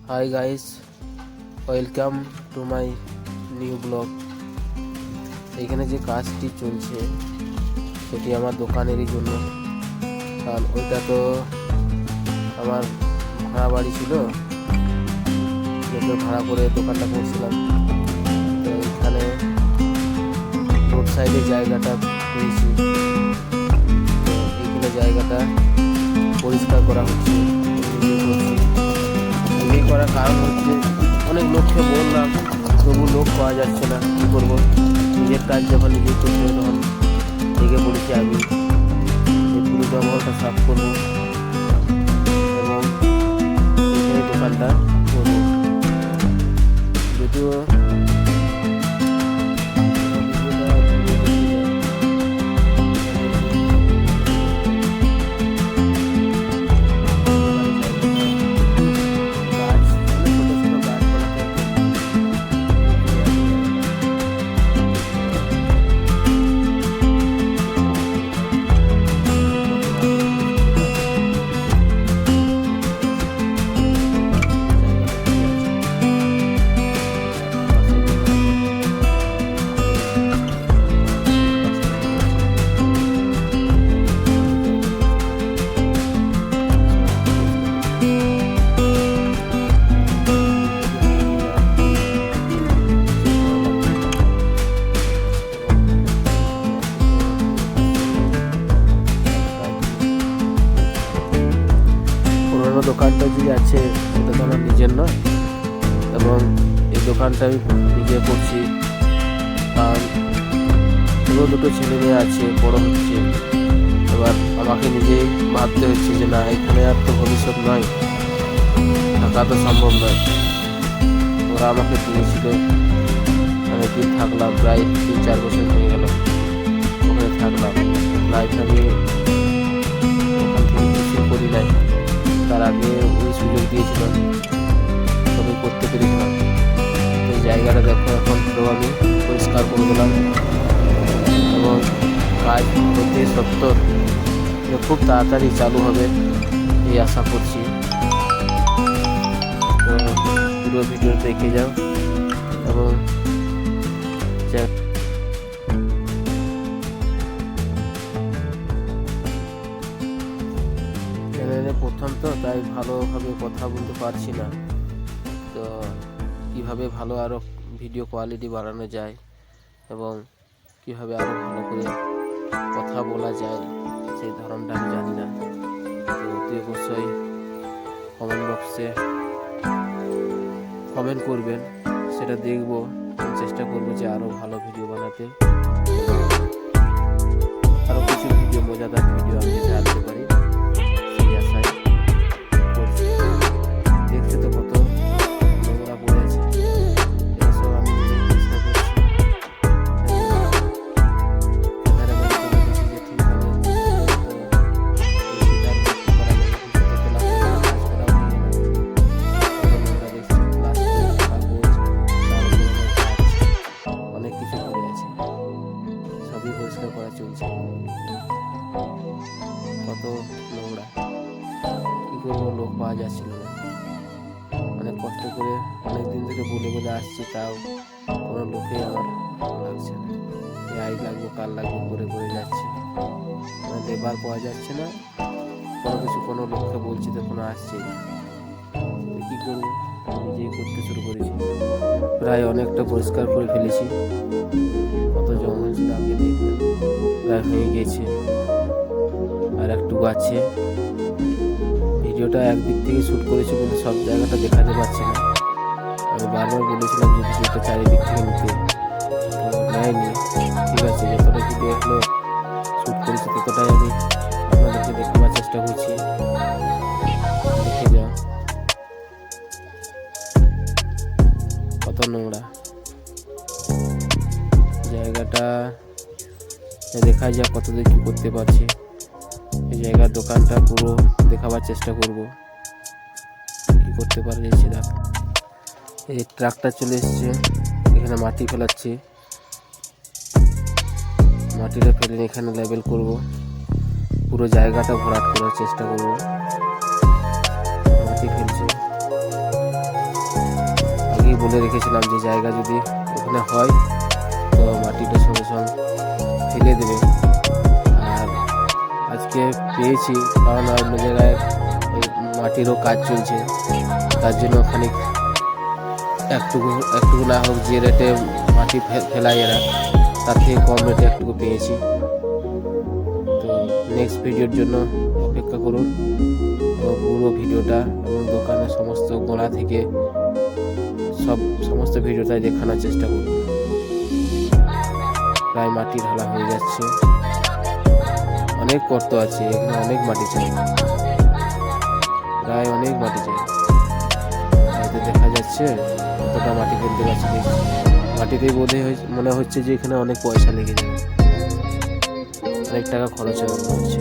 Hi guys, welcome to my new blog. এখানে যে কাজটি চলছে সেটি আমার দোকানেরই জন্য, কারণ ওইটা তো আমার ভাড়া বাড়ি ছিল, লোকের ভাড়া করে দোকানটা করছিলাম। তো এখানে রোড সাইডে জায়গাটা পেয়েছি, তো এইখানে জায়গাটা পরিষ্কার করা হচ্ছে। এই করার কারণ হচ্ছে অনেক লোককে বললাম, তবু লোক পাওয়া যাচ্ছে না। কী করবো, নিজের কাজ যখন নিজে করতে হবে তখন লেগে পড়েছি আমি। এই পুরো জঙ্গলটা সাফ করবো এবং এই দোকানটা করবো। যদিও দোকানটা যে আছে সেটা তো আমার নিজের নয়, এবং এই দোকানটা আমি নিজে করছি। কারণ দুটো ছেলে মেয়ে আছে, বড় হচ্ছে। এবার আমাকে নিজেই ভাবতে হচ্ছে যে না, এখানে আর তো ভবিষ্যৎ নয়, থাকা তো সম্ভব নয়। ওরা আমাকে দিয়েছিল, অনেকদিন থাকলাম, প্রায় 3-4 বছর হয়ে গেল ওখানে থাকলাম। লাইফ আমি ওখান থেকে কিছু করি নাই। তার আগে ওই সুযোগ দিয়েছিলাম, তবে করতে পেরেছিলাম। এই জায়গাটা দেখো, এখন পুরো আমি পরিষ্কার করে দিলাম এবং কাজ প্রতি সত্তর খুব তাড়াতাড়ি চালু হবে এই আশা করছি। তো পুরো ভিডিও দেখে যাও এবং চ্যানেলে প্রথম তো, তাই ভালোভাবে কথা বলতে পারছি না। তো কীভাবে ভালো আরও ভিডিও কোয়ালিটি বাড়ানো যায় এবং কীভাবে আরও ভালো করে কথা বলা যায় সেই ধরনটা আমি জানি না। তো অতি অবশ্যই কমেন্ট বক্সে কমেন্ট করবেন, সেটা দেখবো। চেষ্টা করবো যে আরও ভালো ভিডিও বানাতে, আরও কিছু ভিডিও, মজাদার ভিডিও আমি যাতে আনতে পারি সেই আশায় করছি। দেখতে তো কত নোংরা পড়ে আছে, এসব আমি নিজেই চেষ্টা করছি। অনেক কিছু পড়ে আছে, সবই পরিষ্কার করা চলছে। কত নোংরা, কী করবো, লোক পাওয়া যাচ্ছিল না। অনেক কষ্ট করে অনেক দিন থেকে বলে বলে আসছি, তাও কোনো লোকেই আমার লাগছে না। আজ লাগবো কাল লাগবো করে করে যাচ্ছে, লেবার পাওয়া যাচ্ছে না। কোনো কিছু কোনো লোককে বলছি তো কোনো আসছেই না। কী করবো, নিজেই করতে শুরু করেছি। প্রায় অনেকটা পরিষ্কার করে ফেলেছি। কত জঙ্গল ছিল আগে দেখলাম, প্রায় হয়ে গেছে, আর একটু আছে। ভিডিওটা একদিক থেকে শ্যুট করেছি বলে সব জায়গাটা দেখাতে পারছি না। আমি বারবার বলেছিলাম যে ভিডিওটা চারিদিক থেকে নিতে, নেয়নি। ঠিক আছে, যতটা ভিডিও হলো শ্যুট করেছি ততটাই আমি আপনাদেরকে দেখাবার চেষ্টা করছি। দেখে যাও কত নোংরা জায়গাটা, দেখা যাক কতদূর কী করতে পারছি। এই জায়গার দোকানটা পুরো দেখাবার চেষ্টা করব, কী করতে পারছি। দেখ, এই ট্রাকটা চলে এসছে, এখানে মাটি ফেলাচ্ছে। মাটিটা ফেলে এখানে লেবেল করব, পুরো জায়গাটা ভরাট করার চেষ্টা করব। মাটি ফেলছে, বলে রেখেছিলাম যে জায়গা যদি ওখানে হয় তো মাটিটা সঙ্গে সঙ্গে ফেলে দেবে। আর আজকে পেয়েছি, কারণ অন্য জায়গায় ওই মাটিরও কাজ চলছে, তার জন্য খানিক একটুকু না হোক যে রেটে মাটি ফেলায় এরা, তার থেকে কম রেটে একটুকু পেয়েছি। তো নেক্সট ভিডিওর জন্য অপেক্ষা করুন এবং পুরো ভিডিওটা এবং দোকানের সমস্ত গোড়া থেকে সমস্ত ভিডিওটাই দেখানোর চেষ্টা করব। প্রায় মাটি ঢালা হয়ে যাচ্ছে, অনেক গর্ত আছে, এখানে অনেক মাটি চাই, প্রায় অনেক মাটি চাই। হয়তো দেখা যাচ্ছে কতটা মাটি ফেলতে পারছি, মাটিতেই মনে হচ্ছে যে এখানে অনেক পয়সা লেগে যাবে, অনেক টাকা খরচ হচ্ছে।